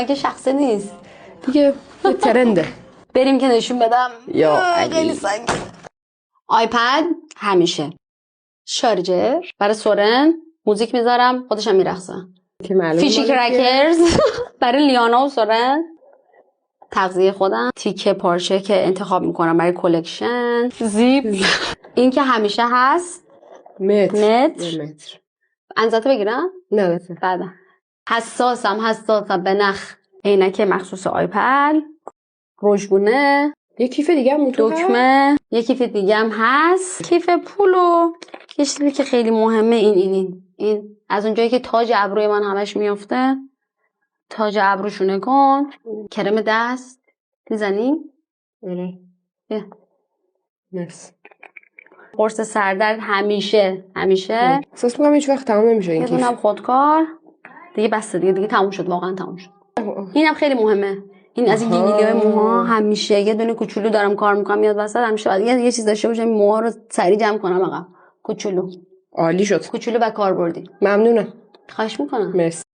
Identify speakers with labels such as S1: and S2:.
S1: که شخصی نیست
S2: دیگه ترنده.
S1: بریم که نشون بدم.
S2: یا
S1: خیلی سنگین. آیپد همیشه شارژر برای سورن، موزیک میذارم خودشم میرقصه. فیشی کرکرز برای لیانا و سورن، تغذیه خودم، تیکه پارچه که انتخاب میکنم برای کلکشن، زیپ این که همیشه هست، متر. انزاتو بگیرم؟
S2: نه بسه.
S1: بعد حساسم به نخ عینک مخصوص آیپد، روشگونه،
S2: یه کیف دیگه هم
S1: دکمه، یه کیف دیگه هم هست، کیف پولو. یه چیزی که خیلی مهمه این از اونجایی که تاج ابروی من همش میفته، تاج ابروشونه کن. کرم دست میزنی؟ بیا.
S2: مرسی.
S1: قرص سردرد همیشه
S2: احساس میکنم هیچ وقت تمام نمیشه این
S1: یه
S2: کیف.
S1: دونم خودکار دیگه، بسته دیگه تموم شد، واقعا تموم شد. اینم خیلی مهمه. این از این گیگیلیای موها همیشه یه دونه کوچولو دارم کار میکنم میاد وسط، همیشه باید یه چیز داشته باشم موها رو سریع جمع کنم. آقا کوچولو
S2: عالی شد.
S1: کوچولو و کاربردی.
S2: ممنونم.
S1: خواهش میکنم.
S2: مرسی.